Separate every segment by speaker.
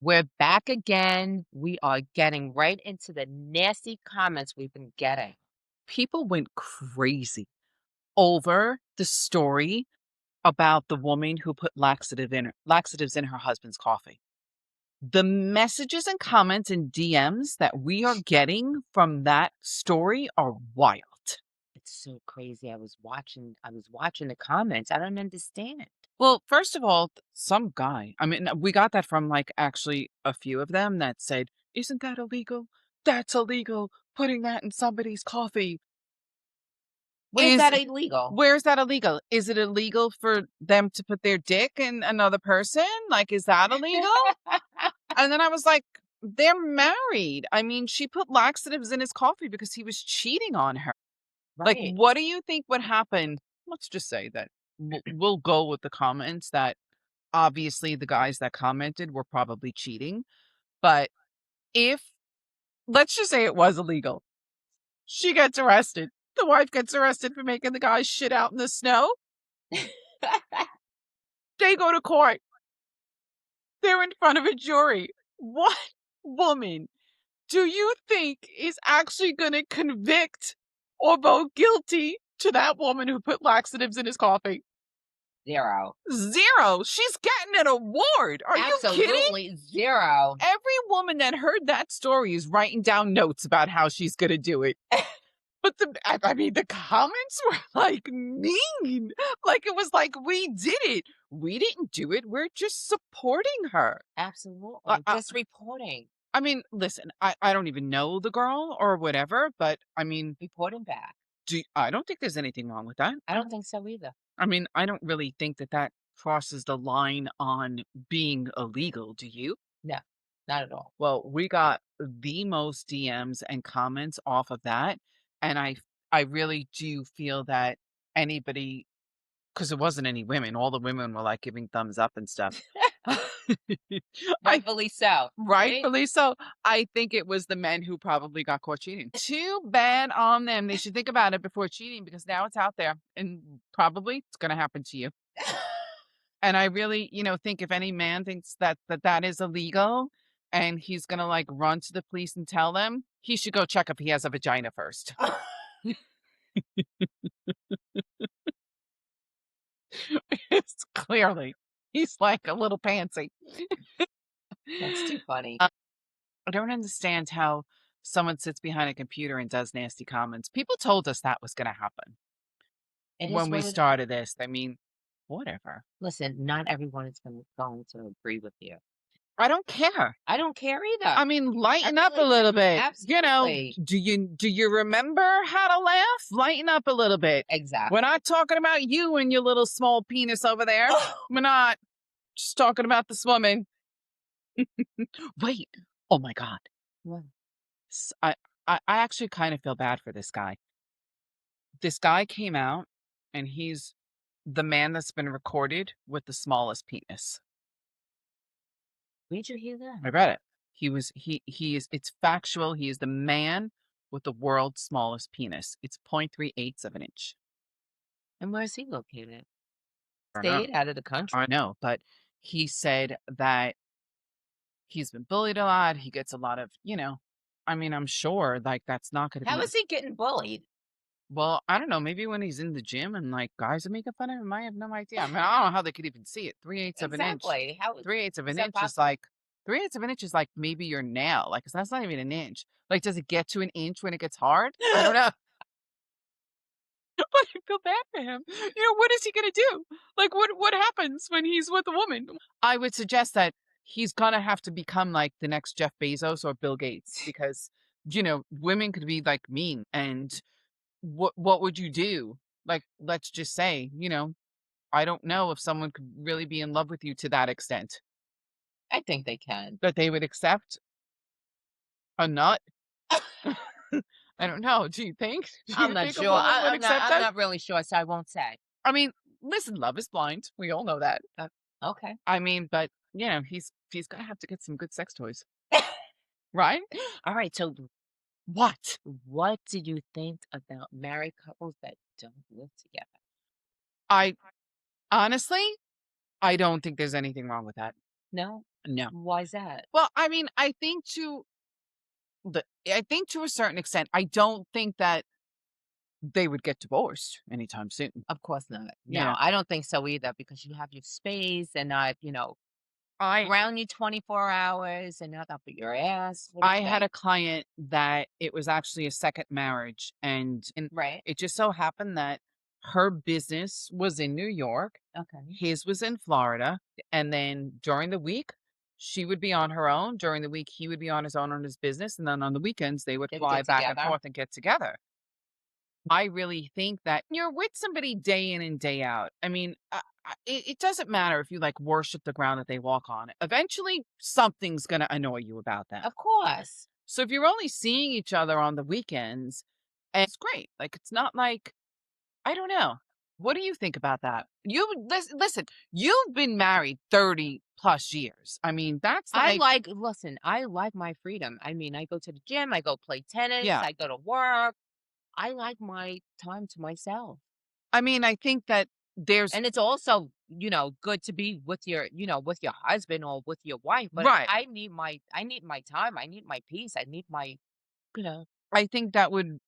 Speaker 1: We're back again. We are getting right into the nasty comments we've been getting.
Speaker 2: People went crazy over the story about the woman who put laxatives in her husband's coffee. The messages and comments and DMs that we are getting from that story are wild.
Speaker 1: It's so crazy. I was watching the comments. I don't understand.
Speaker 2: Well, first of all, some guy, I mean, we got that from like actually a few of them that said, "Isn't that illegal? That's illegal. Putting that in somebody's coffee
Speaker 1: Where's
Speaker 2: is
Speaker 1: that illegal?
Speaker 2: Where's that illegal? Is it illegal for them to put their dick in another person? Like, is that illegal?" And then I was like, they're married. I mean, she put laxatives in his coffee because he was cheating on her. Like,
Speaker 1: Right.
Speaker 2: what do you think would happen? Let's just say that we'll go with the comments that obviously the guys that commented were probably cheating. But if, let's just say it was illegal, she gets arrested. The wife gets arrested for making the guy shit out in the snow. They go to court. They're in front of a jury. What woman do you think is actually going to convict or vote guilty to that woman who put laxatives in his coffee?
Speaker 1: 0.
Speaker 2: Zero. She's getting an award. Are you kidding?
Speaker 1: Absolutely 0.
Speaker 2: Every woman that heard that story is writing down notes about how she's going to do it. But I mean, the comments were like mean. Like it was like, we did it. We didn't do it. We're just supporting her.
Speaker 1: Absolutely. Just reporting.
Speaker 2: I mean, listen, I don't even know the girl or whatever, but I mean,
Speaker 1: Reporting back.
Speaker 2: I don't think there's anything wrong with that.
Speaker 1: I don't think so either.
Speaker 2: I mean, I don't really think that that crosses the line on being illegal. Do you?
Speaker 1: No, not at all.
Speaker 2: Well, we got the most DMs and comments off of that, and I really do feel that anybody, because it wasn't any women, all the women were like giving thumbs up and stuff. I
Speaker 1: Rightfully so. Right?
Speaker 2: Rightfully so. I think it was the men who probably got caught cheating. Too bad on them. They should think about it before cheating because now it's out there and probably it's going to happen to you. And I really, think if any man thinks that is illegal and he's going to like run to the police and tell them, he should go check if he has a vagina first. It's clearly he's like a little pansy.
Speaker 1: That's too funny.
Speaker 2: I don't understand how someone sits behind a computer and does nasty comments. People told us that was gonna happen
Speaker 1: It is
Speaker 2: when we
Speaker 1: what it
Speaker 2: started this. I mean, whatever.
Speaker 1: Listen, not everyone is going to agree with you.
Speaker 2: I don't care.
Speaker 1: I don't care either.
Speaker 2: I mean,
Speaker 1: I
Speaker 2: lighten up a
Speaker 1: really
Speaker 2: little
Speaker 1: don't.
Speaker 2: bit.
Speaker 1: Absolutely.
Speaker 2: Do you remember how to laugh? Lighten up a little bit.
Speaker 1: Exactly.
Speaker 2: We're not talking about you and your little small penis over there. We're not just talking about this woman. Wait. Oh my God.
Speaker 1: What?
Speaker 2: S- I, I actually kind of feel bad for this guy. This guy came out and he's the man that's been recorded with the smallest penis.
Speaker 1: Where'd you hear that?
Speaker 2: I read it. He is it's factual. He is the man with the world's smallest penis. It's 0.38 of an inch.
Speaker 1: And where is he located?
Speaker 2: I know.
Speaker 1: State, out of the
Speaker 2: I
Speaker 1: country?
Speaker 2: know, but he said that he's been bullied a lot. He gets a lot of, I mean, I'm sure like that's not going to
Speaker 1: How
Speaker 2: be
Speaker 1: is he getting bullied?
Speaker 2: well, I don't know, maybe when he's in the gym and like guys are making fun of him, I have no idea. I mean, I don't know how they could even see it. 3/8 of an inch.
Speaker 1: Exactly. How is
Speaker 2: 3/8 of an
Speaker 1: that
Speaker 2: inch is
Speaker 1: possible?
Speaker 2: like 3/8 of an inch is like maybe your nail. Like, 'cause that's not even an inch. Like, does it get to an inch when it gets hard? I don't know. But I feel bad for him. What is he gonna do? Like, what happens when he's with a woman? I would suggest that he's gonna have to become like the next Jeff Bezos or Bill Gates because, women could be like mean and what would you do? Like, let's just say, I don't know if someone could really be in love with you to that extent
Speaker 1: I think they can.
Speaker 2: that they would accept a nut. I don't know. Do you think? Do
Speaker 1: I'm
Speaker 2: you
Speaker 1: not
Speaker 2: think a
Speaker 1: sure.
Speaker 2: woman would
Speaker 1: I'm not.
Speaker 2: accept
Speaker 1: I'm
Speaker 2: that?
Speaker 1: not really sure, so I won't say.
Speaker 2: I mean, listen, love is blind. We all know that.
Speaker 1: Okay.
Speaker 2: I mean, but he's gonna have to get some good sex toys, right?
Speaker 1: All right. So,
Speaker 2: What?
Speaker 1: what do you think about married couples that don't live together?
Speaker 2: I honestly, I don't think there's anything wrong with that.
Speaker 1: No.
Speaker 2: No.
Speaker 1: Why's that?
Speaker 2: Well, I mean, I think to a certain extent, I don't think that they would get divorced anytime soon.
Speaker 1: Of course not.
Speaker 2: You
Speaker 1: No,
Speaker 2: know,
Speaker 1: I don't think so either because you have your space and not,
Speaker 2: I
Speaker 1: around you 24 hours and not up at your ass. What do you
Speaker 2: I had
Speaker 1: think?
Speaker 2: a client that it was actually a second marriage, and
Speaker 1: Right.
Speaker 2: it just so happened that her business was in New York,
Speaker 1: Okay.
Speaker 2: his was in Florida, and then during the week, she would be on her own. During the week, he would be on his own on his business, and then on the weekends, they would
Speaker 1: They'd
Speaker 2: fly
Speaker 1: get
Speaker 2: back and
Speaker 1: together.
Speaker 2: forth and get together. I really think that you're with somebody day in and day out. I mean, it doesn't matter if you like worship the ground that they walk on. Eventually, something's going to annoy you about them.
Speaker 1: Of course.
Speaker 2: So if you're only seeing each other on the weekends, it's great. Like, it's not like, I don't know. What do you think about that? Listen, you've been married 30 plus years. I mean, that's like,
Speaker 1: Listen, I like my freedom. I mean, I go to the gym, I go play tennis,
Speaker 2: yeah.
Speaker 1: I go to work. I like my time to myself.
Speaker 2: I mean, I think that there's,
Speaker 1: And it's also, good to be with with your husband or with your wife, but
Speaker 2: right.
Speaker 1: I need my time. I need my peace. I need my, you know.
Speaker 2: I think that would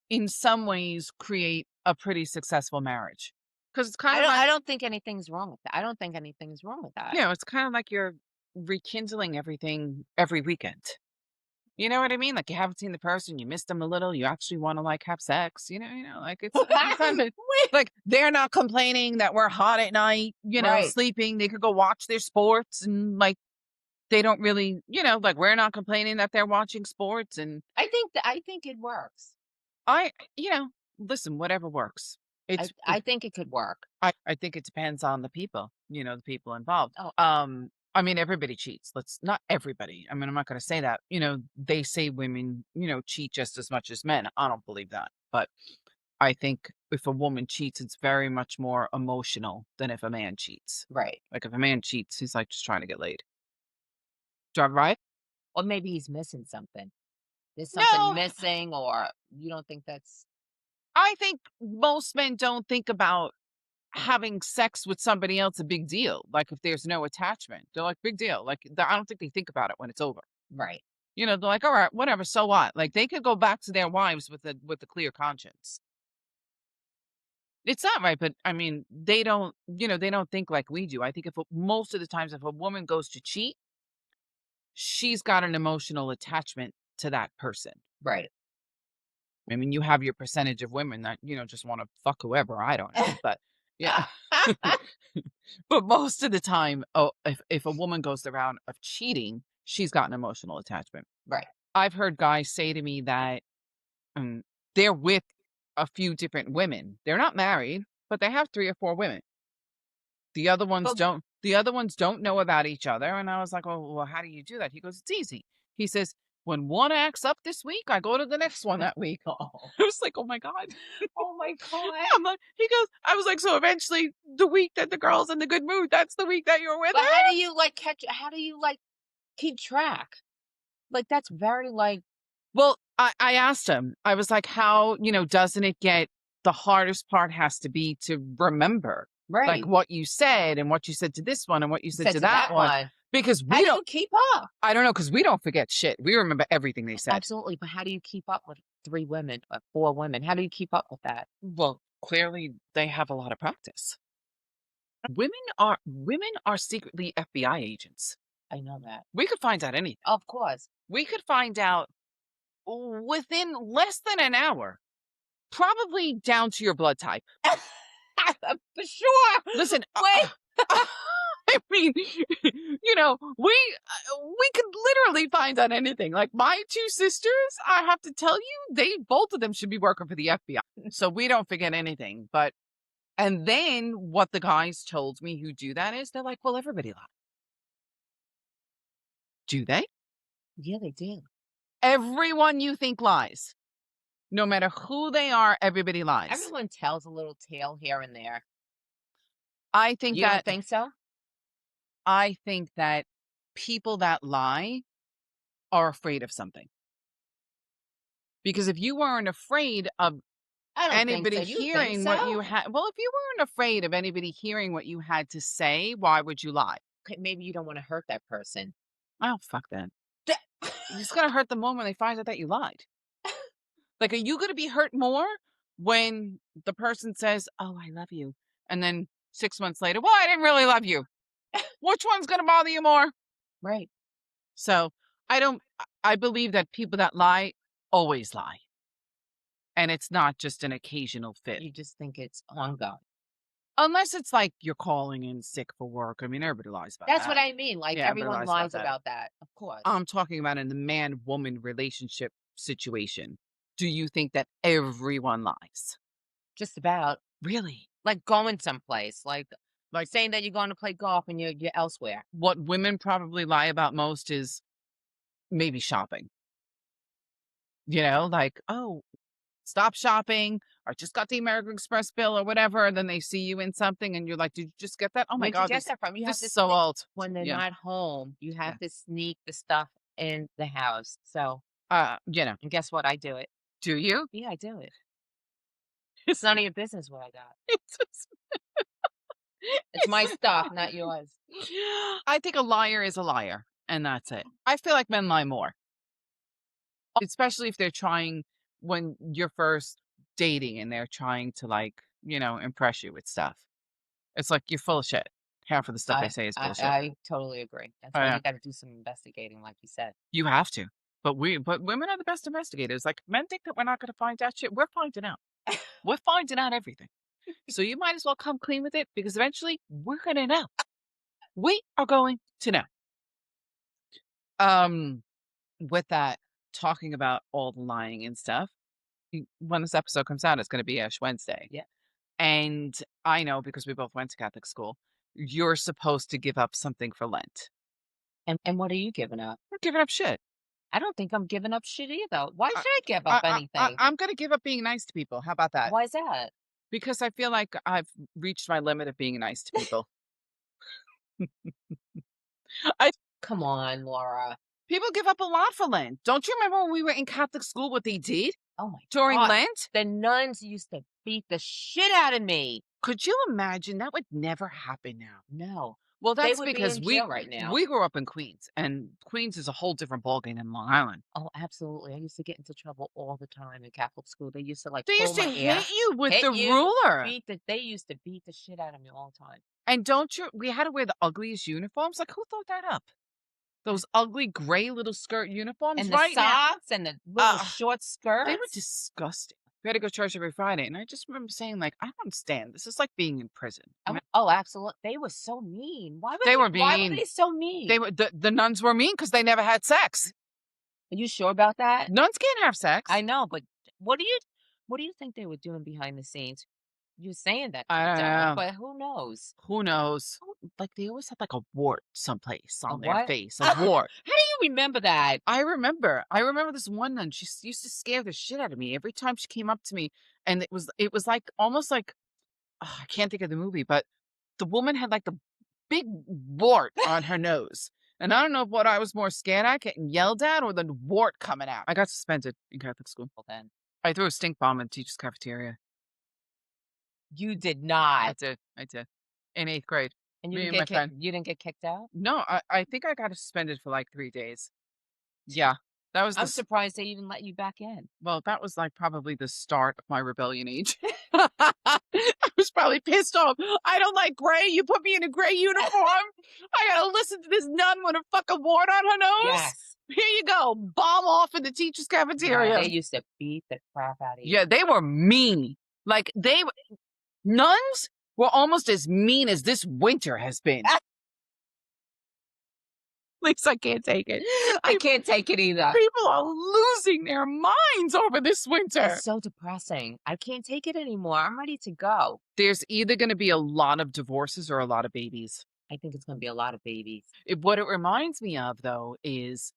Speaker 2: in some ways create a pretty successful marriage. Because it's kind
Speaker 1: I
Speaker 2: of
Speaker 1: don't
Speaker 2: like,
Speaker 1: I don't think anything's wrong with that. I don't think anything's wrong with that.
Speaker 2: it's kind of like you're rekindling everything every weekend. You know what I mean? Like you haven't seen the person, you missed them a little, you actually want to like have sex, like it's kind of
Speaker 1: Wait.
Speaker 2: like they're not complaining that we're hot at night,
Speaker 1: Right.
Speaker 2: sleeping. They could go watch their sports and like they don't really, like we're not complaining that they're watching sports. And
Speaker 1: I think it works.
Speaker 2: I, listen, whatever works.
Speaker 1: I
Speaker 2: It's
Speaker 1: I think it could work.
Speaker 2: I think it depends on the people, the people involved.
Speaker 1: Oh,
Speaker 2: I mean, everybody cheats. Let's not everybody. I mean, I'm not going to say that. They say women, cheat just as much as men. I don't believe that. But I think if a woman cheats, it's very much more emotional than if a man cheats.
Speaker 1: right.
Speaker 2: Like if a man cheats, he's like just trying to get laid. Right?
Speaker 1: Or maybe he's missing something. There's something
Speaker 2: No,
Speaker 1: missing, or you don't think that's
Speaker 2: I think most men don't think about having sex with somebody else a big deal. Like if there's no attachment, they're like big deal. Like I don't think they think about it when it's over.
Speaker 1: right.
Speaker 2: They're like, all right, whatever, so what? Like they could go back to their wives with a clear conscience. It's not right, but I mean, they don't think like we do. I think most of the times if a woman goes to cheat, she's got an emotional attachment to that person.
Speaker 1: Right.
Speaker 2: I mean, you have your percentage of women that, just want to fuck whoever, I don't know. But yeah. But most of the time, oh, if a woman goes the route of cheating, she's got an emotional attachment.
Speaker 1: Right.
Speaker 2: I've heard guys say to me that um, they're with a few different women. They're not married, but they have 3 or 4 women. The other ones
Speaker 1: But
Speaker 2: don't. The other ones don't know about each other. And I was like, "Oh, well, how do you do that?" He goes, "It's easy." He says, "When one acts up this week, I go to the next one that week."
Speaker 1: oh,
Speaker 2: I was like, "Oh my god."
Speaker 1: oh my god.
Speaker 2: He goes, I was like, "So eventually, the week that the girl's in the good mood, that's the week that you're with
Speaker 1: But
Speaker 2: her."
Speaker 1: how do you keep track? Like that's very like
Speaker 2: Well, I asked him. I was like, "How, doesn't it get the hardest part has to be to remember, like
Speaker 1: right.
Speaker 2: what you said and what you said to this one and what you said
Speaker 1: Said
Speaker 2: to
Speaker 1: to
Speaker 2: that
Speaker 1: that
Speaker 2: one,
Speaker 1: one.
Speaker 2: because
Speaker 1: How
Speaker 2: we
Speaker 1: do
Speaker 2: don't.
Speaker 1: you keep up?
Speaker 2: I don't know because we don't forget shit. We remember everything they said.
Speaker 1: Absolutely, but how do you keep up with 3 women or 4 women? How do you keep up with that?
Speaker 2: Well, clearly they have a lot of practice. Women are secretly FBI agents.
Speaker 1: I know that.
Speaker 2: We could find out anything.
Speaker 1: Of course.
Speaker 2: We could find out within less than an hour, probably down to your blood type.
Speaker 1: For sure.
Speaker 2: Listen,
Speaker 1: Wait.
Speaker 2: I mean, we could literally find out anything. Like my 2 sisters, I have to tell you, both of them should be working for the FBI. So we don't forget anything. And then what the guys told me who do that is they're like, well, everybody lies. Do they?
Speaker 1: Yeah, they do.
Speaker 2: Everyone you think lies. No matter who they are, everybody lies.
Speaker 1: Everyone tells a little tale here and there.
Speaker 2: I think
Speaker 1: You don't
Speaker 2: that
Speaker 1: think so?
Speaker 2: I think that people that lie are afraid of something. Because if you weren't afraid of
Speaker 1: I don't think so.
Speaker 2: anybody
Speaker 1: You think
Speaker 2: hearing what
Speaker 1: so?
Speaker 2: you had, well, if you weren't afraid of anybody hearing what you had to say, why would you lie?
Speaker 1: okay, maybe you don't wanna hurt that person.
Speaker 2: Oh, fuck that. It's gonna hurt them more when they find out that you lied. Like, are you gonna be hurt more when the person says, "Oh, I love you," and then 6 months later, "Well, I didn't really love you." Which one's gonna bother you more?
Speaker 1: Right.
Speaker 2: So, I believe that people that lie always lie, and it's not just an occasional fit.
Speaker 1: You just think it's ongoing.
Speaker 2: Unless it's like you're calling in sick for work. I mean, everybody lies about
Speaker 1: That's what
Speaker 2: that.
Speaker 1: I mean, like,
Speaker 2: Yeah, everybody
Speaker 1: everyone
Speaker 2: lies about
Speaker 1: lies
Speaker 2: that.
Speaker 1: about that, of course.
Speaker 2: I'm talking about in the man-woman relationship situation. Do you think that everyone lies?
Speaker 1: Just about.
Speaker 2: Really?
Speaker 1: Like, going someplace, like,
Speaker 2: Like,
Speaker 1: saying that you're going to play golf and you're elsewhere.
Speaker 2: what women probably lie about most is maybe shopping. You know, like, "Oh, stop shopping," or "Just got the American Express bill," or whatever, and then they see you in something and you're like, "Did you just get that? Oh my
Speaker 1: Where'd you
Speaker 2: god,
Speaker 1: get that from? You have
Speaker 2: this
Speaker 1: to
Speaker 2: is so
Speaker 1: sneak
Speaker 2: old."
Speaker 1: when they're
Speaker 2: Yeah,
Speaker 1: not home, you
Speaker 2: yeah.
Speaker 1: have to sneak the stuff in the house, so
Speaker 2: You know,
Speaker 1: and guess what? I do it.
Speaker 2: do you?
Speaker 1: Yeah, I do it. It's none of your business what I got.
Speaker 2: It's just
Speaker 1: It's my
Speaker 2: it's
Speaker 1: stuff, not yours.
Speaker 2: I think a liar is a liar, and that's it. I feel like men lie more, especially if they're trying when you're first dating and they're trying to, like, impress you with stuff. It's like, you're full of shit. Half of the stuff they
Speaker 1: I
Speaker 2: say is
Speaker 1: I
Speaker 2: bullshit.
Speaker 1: I totally agree. That's
Speaker 2: Oh,
Speaker 1: why
Speaker 2: yeah.
Speaker 1: you gotta do some investigating, like you said.
Speaker 2: You have to. But women are the best investigators. Like, men think that we're not gonna find out shit. We're finding out. We're finding out everything. So you might as well come clean with it because eventually we're gonna know. We are going to know. Um, with that, talking about all the lying and stuff, when this episode comes out, it's gonna be Ash Wednesday.
Speaker 1: Yeah.
Speaker 2: And I know because we both went to Catholic school, you're supposed to give up something for Lent.
Speaker 1: And what are you giving up?
Speaker 2: We're giving up shit.
Speaker 1: I don't think I'm giving up shit either. Why
Speaker 2: I,
Speaker 1: should I give up anything?
Speaker 2: I'm gonna give up being nice to people. How about that?
Speaker 1: Why is that?
Speaker 2: Because I feel like I've reached my limit of being nice to people. I
Speaker 1: Come on, Laura.
Speaker 2: People give up a lot for Lent. Don't you remember when we were in Catholic school what they did
Speaker 1: Oh my
Speaker 2: during
Speaker 1: god.
Speaker 2: Lent?
Speaker 1: The nuns used to beat the shit out of me.
Speaker 2: Could you imagine? That would never happen now.
Speaker 1: No.
Speaker 2: Well,
Speaker 1: They
Speaker 2: that's
Speaker 1: would be
Speaker 2: because
Speaker 1: in
Speaker 2: we
Speaker 1: jail right now.
Speaker 2: we grew up in Queens, and Queens is a whole different ballgame than Long Island.
Speaker 1: Oh, absolutely. I used to get into trouble all the time in Catholic school. They used to, like,
Speaker 2: They
Speaker 1: pull
Speaker 2: used to
Speaker 1: my
Speaker 2: hit
Speaker 1: hair,
Speaker 2: you with
Speaker 1: hit
Speaker 2: the
Speaker 1: you,
Speaker 2: ruler.
Speaker 1: they used to beat the shit out of me all the time.
Speaker 2: And don't you we had to wear the ugliest uniforms? Like, who thought that up? Those ugly gray little skirt uniforms
Speaker 1: And the
Speaker 2: right now.
Speaker 1: socks and the little
Speaker 2: Uh,
Speaker 1: short
Speaker 2: they were
Speaker 1: skirts.
Speaker 2: disgusting. We had to go to church every Friday, and I just remember saying, like, "I don't understand. This is like being in prison." I
Speaker 1: Oh,
Speaker 2: mean,
Speaker 1: oh, absolutely. They were so mean.
Speaker 2: they were
Speaker 1: Why were
Speaker 2: mean.
Speaker 1: they so mean?
Speaker 2: They were the nuns were mean because they never had sex.
Speaker 1: Are you sure about that?
Speaker 2: Nuns can't have
Speaker 1: I
Speaker 2: sex.
Speaker 1: know, but what do you what do you think they were doing behind the scenes? You're saying that
Speaker 2: I
Speaker 1: they
Speaker 2: don't
Speaker 1: don't,
Speaker 2: know.
Speaker 1: but who knows?
Speaker 2: Who knows? Like, they always had, like, a wart someplace
Speaker 1: A
Speaker 2: on their
Speaker 1: what?
Speaker 2: face, a
Speaker 1: How
Speaker 2: wart.
Speaker 1: do you remember that?
Speaker 2: I remember this one nun, she used to scare the shit out of me every time she came up to me, and it was like, almost like I can't think of the movie, but the woman had, like, the big wart on her nose, and I don't know what I was more scared at, getting yelled at or the wart coming out. I got suspended in Catholic school.
Speaker 1: Well, then
Speaker 2: I threw a stink bomb in the teacher's cafeteria.
Speaker 1: you did
Speaker 2: I
Speaker 1: not,
Speaker 2: did, I did. In 8th grade,
Speaker 1: and
Speaker 2: me and my friend.
Speaker 1: you didn't get kicked out.
Speaker 2: No, I think I got suspended for, like, 3 days. Yeah. That was the
Speaker 1: I'm
Speaker 2: s
Speaker 1: surprised they even let you back in.
Speaker 2: well, that was, like, probably the start of my rebellion age. I was probably pissed off. "I don't like gray. You put me in a gray uniform. I gotta listen to this nun with a fucking wart on her nose.
Speaker 1: Yes.
Speaker 2: Here you go. Bomb off in the teacher's
Speaker 1: Yeah,
Speaker 2: cafeteria."
Speaker 1: they used to beat the crap out of you.
Speaker 2: Yeah, they were mean. Like, nuns were almost as mean as this winter has been. At least I can't take it.
Speaker 1: I can't take it either.
Speaker 2: People are losing their minds over this winter.
Speaker 1: It's so depressing. I can't take it anymore. I'm ready to go.
Speaker 2: There's either gonna be a lot of divorces or a lot of babies.
Speaker 1: I think it's gonna be a lot of babies.
Speaker 2: What it reminds me of, though, is,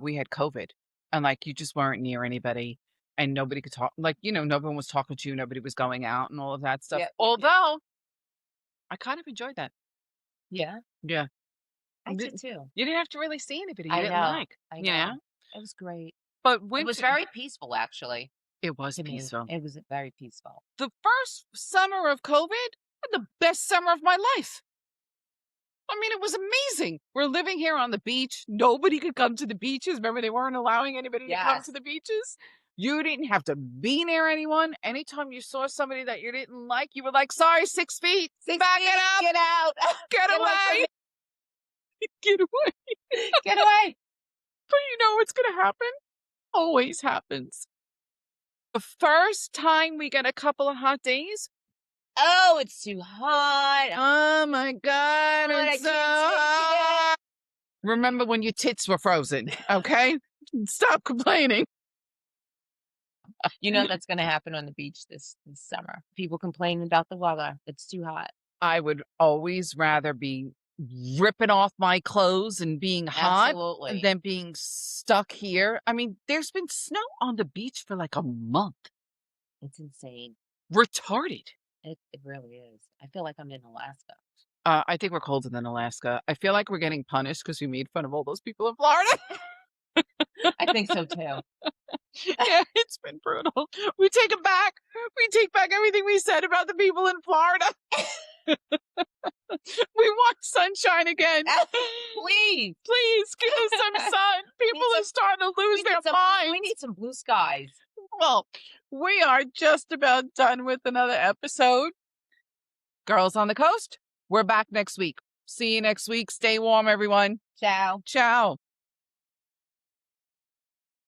Speaker 2: we had COVID, and, like, you just weren't near anybody, and nobody could talk like, no one was talking to you, nobody was going out and all of that stuff.
Speaker 1: Yep, yep, yep.
Speaker 2: Although, I kind of enjoyed that.
Speaker 1: Yeah,
Speaker 2: Yeah.
Speaker 1: I
Speaker 2: You
Speaker 1: did
Speaker 2: didn't
Speaker 1: too.
Speaker 2: you didn't have to really see anybody you
Speaker 1: I
Speaker 2: didn't
Speaker 1: know.
Speaker 2: like,
Speaker 1: I
Speaker 2: you know?
Speaker 1: know. It was great.
Speaker 2: But
Speaker 1: It was
Speaker 2: winter
Speaker 1: very peaceful, actually,
Speaker 2: it was
Speaker 1: to me.
Speaker 2: peaceful.
Speaker 1: It was very peaceful.
Speaker 2: The first summer of COVID, had the best summer of my life. I mean, it was amazing. We're living here on the beach. Nobody could come to the beaches. Remember, they weren't allowing anybody to come to
Speaker 1: Yes.
Speaker 2: the beaches. You didn't have to be near anyone. Anytime you saw somebody that you didn't like, you were like, sorry, 6 feet.
Speaker 1: 6
Speaker 2: Back
Speaker 1: feet,
Speaker 2: it up.
Speaker 1: get out.
Speaker 2: Get
Speaker 1: Get away from
Speaker 2: away.
Speaker 1: me.
Speaker 2: Get away.
Speaker 1: Get away.
Speaker 2: But you know what's going to happen? Always happens. The first time we get a couple of hot days,
Speaker 1: Oh, it's too hot.
Speaker 2: oh my God,
Speaker 1: I
Speaker 2: it's so
Speaker 1: can't take it.
Speaker 2: hot. Remember when your tits were frozen, okay? Stop complaining.
Speaker 1: You know that's gonna happen on the beach this summer. People complaining about the weather. It's too hot.
Speaker 2: I would always rather be ripping off my clothes and being hot
Speaker 1: Absolutely.
Speaker 2: than being stuck here. I mean, there's been snow on the beach for like a month.
Speaker 1: It's insane.
Speaker 2: Retarded.
Speaker 1: It really is. I feel like I'm in Alaska.
Speaker 2: I think we're colder than Alaska. I feel like we're getting punished because we made fun of all those people in Florida.
Speaker 1: I think so too.
Speaker 2: Yeah, it's been brutal. We take it back. We take back everything we said about the people in Florida. We want sunshine again.
Speaker 1: Please.
Speaker 2: Please give us some sun. People are starting to lose their minds.
Speaker 1: We need some blue skies.
Speaker 2: Well, we are just about done with another episode. Girls on the Coast, we're back next week. See you next week. Stay warm, everyone.
Speaker 1: Ciao.
Speaker 2: Ciao.